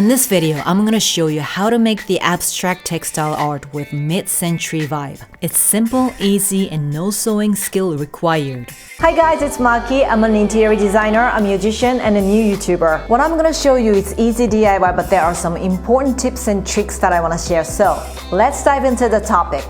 In this video, I'm gonna show you how to make the abstract textile art with mid-century vibe. It's simple, easy, and no sewing skill required. Hi guys, it's Maki. I'm an interior designer, a musician, and a new YouTuber. What I'm gonna show you is easy DIY, but there are some important tips and tricks that I wanna share. So, let's dive into the topic.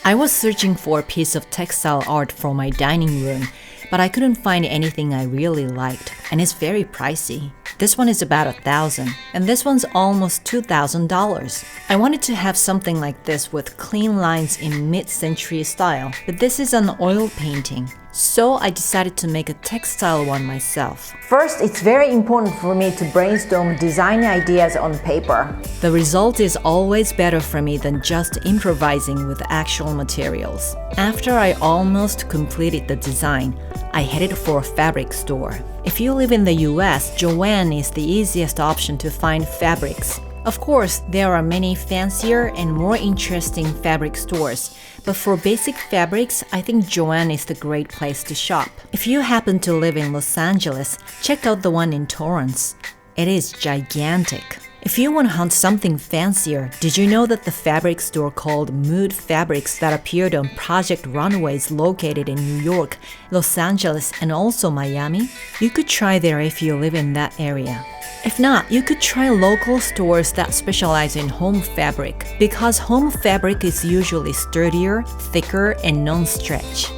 I was searching for a piece of textile art for my dining room, but I couldn't find anything I really liked, and it's very pricey. This one is about $1,000, and this one's almost $2,000. I wanted to have something like this with clean lines in mid-century style, but this is an oil painting, so I decided to make a textile one myself. First, it's very important for me to brainstorm design ideas on paper. The result is always better for me than just improvising with actual materials. After I almost completed the design, I headed for a fabric store. If you live in the US, Joann is the easiest option to find fabrics. Of course, there are many fancier and more interesting fabric stores, but for basic fabrics, I think Joann is the great place to shop. If you happen to live in Los Angeles, check out the one in Torrance. It is gigantic. If you want to hunt something fancier, did you know that the fabric store called Mood Fabrics that appeared on Project Runways located in New York, Los Angeles, and also Miami? You could try there if you live in that area. If not, you could try local stores that specialize in home fabric, because home fabric is usually sturdier, thicker, and non-stretch.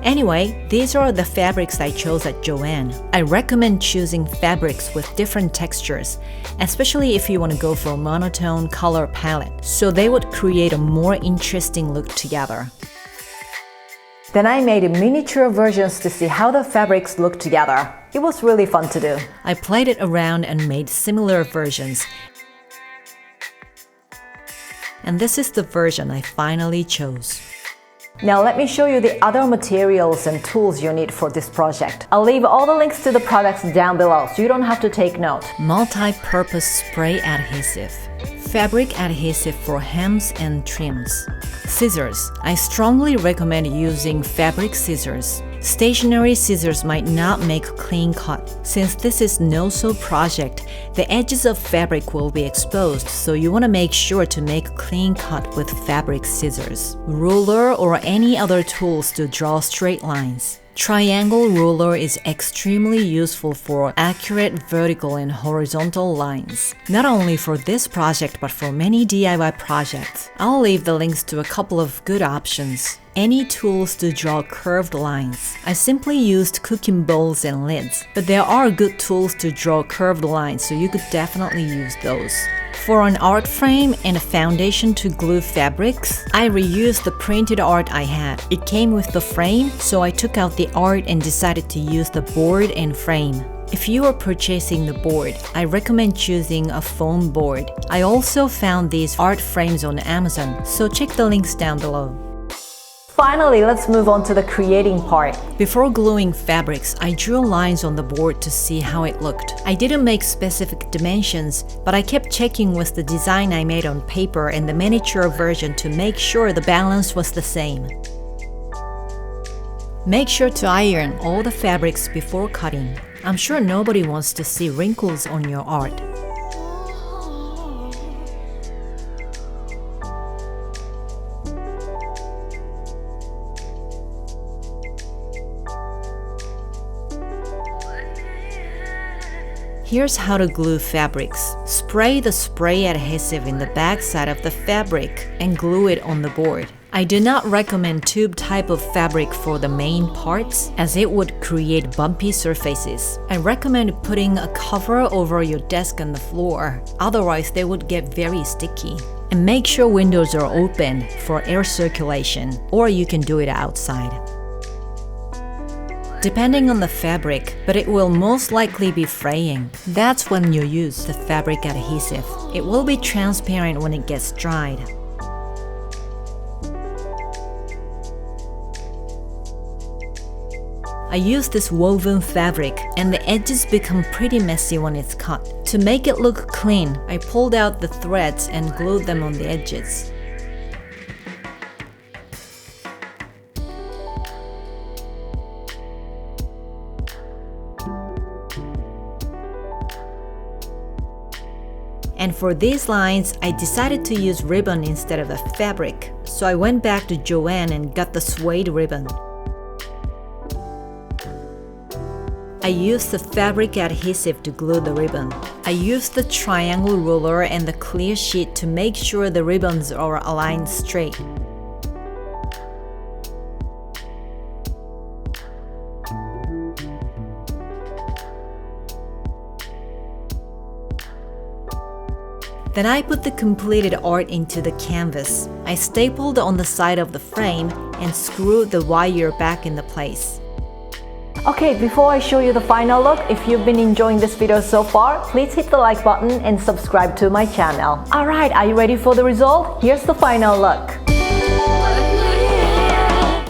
Anyway, these are the fabrics I chose at Joann. I recommend choosing fabrics with different textures, especially if you want to go for a monotone color palette, so they would create a more interesting look together. Then I made miniature versions to see how the fabrics look together. It was really fun to do. I played it around and made similar versions. And this is the version I finally chose. Now let me show you the other materials and tools you need for this project. I'll leave all the links to the products down below so you don't have to take note. Multi-purpose spray adhesive. Fabric adhesive for hems and trims. Scissors. I strongly recommend using fabric scissors. Stationary scissors might not make a clean cut. Since this is no-sew project, the edges of fabric will be exposed, so you want to make sure to make a clean cut with fabric scissors. Ruler or any other tools to draw straight lines. Triangle ruler is extremely useful for accurate vertical and horizontal lines. Not only for this project, but for many DIY projects. I'll leave the links to a couple of good options. Any tools to draw curved lines. I simply used cooking bowls and lids, but there are good tools to draw curved lines, so you could definitely use those. For an art frame and a foundation to glue fabrics, I reused the printed art I had. It came with the frame, so I took out the art and decided to use the board and frame. If you are purchasing the board, I recommend choosing a foam board. I also found these art frames on Amazon, so check the links down below. Finally, let's move on to the creating part. Before gluing fabrics, I drew lines on the board to see how it looked. I didn't make specific dimensions, but I kept checking with the design I made on paper and the miniature version to make sure the balance was the same. Make sure to iron all the fabrics before cutting. I'm sure nobody wants to see wrinkles on your art. Here's how to glue fabrics. Spray the spray adhesive in the backside of the fabric and glue it on the board. I do not recommend tube type of fabric for the main parts, as it would create bumpy surfaces. I recommend putting a cover over your desk and the floor, otherwise they would get very sticky. And make sure windows are open for air circulation, or you can do it outside. Depending on the fabric, but it will most likely be fraying. That's when you use the fabric adhesive. It will be transparent when it gets dried. I use this woven fabric, and the edges become pretty messy when it's cut. To make it look clean, I pulled out the threads and glued them on the edges. And for these lines, I decided to use ribbon instead of the fabric. So I went back to Joann and got the suede ribbon. I used the fabric adhesive to glue the ribbon. I used the triangle ruler and the clear sheet to make sure the ribbons are aligned straight. Then I put the completed art into the canvas. I stapled on the side of the frame and screwed the wire back into place. Okay, before I show you the final look, if you've been enjoying this video so far, please hit the like button and subscribe to my channel. Alright, are you ready for the result? Here's the final look.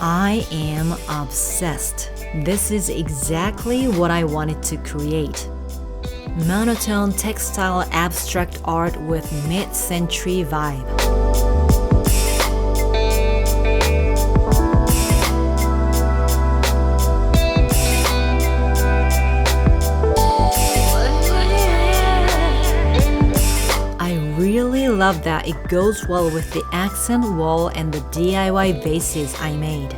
I am obsessed. This is exactly what I wanted to create. Monotone textile abstract art with mid-century vibe. I really love that it goes well with the accent wall and the DIY vases I made.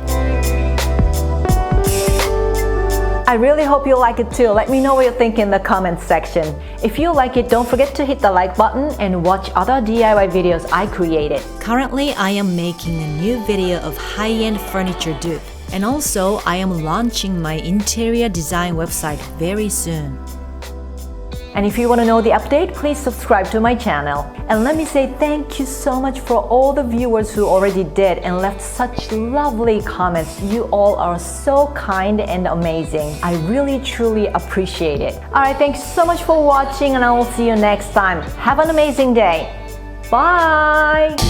I really hope you like it too. Let me know what you think in the comments section. If you like it, don't forget to hit the like button and watch other DIY videos I created. Currently, I am making a new video of high-end furniture dupe. And also, I am launching my interior design website very soon. And if you want to know the update, please subscribe to my channel. And let me say thank you so much for all the viewers who already did and left such lovely comments. You all are so kind and amazing. I really truly appreciate it. Alright, thanks so much for watching and I will see you next time. Have an amazing day. Bye!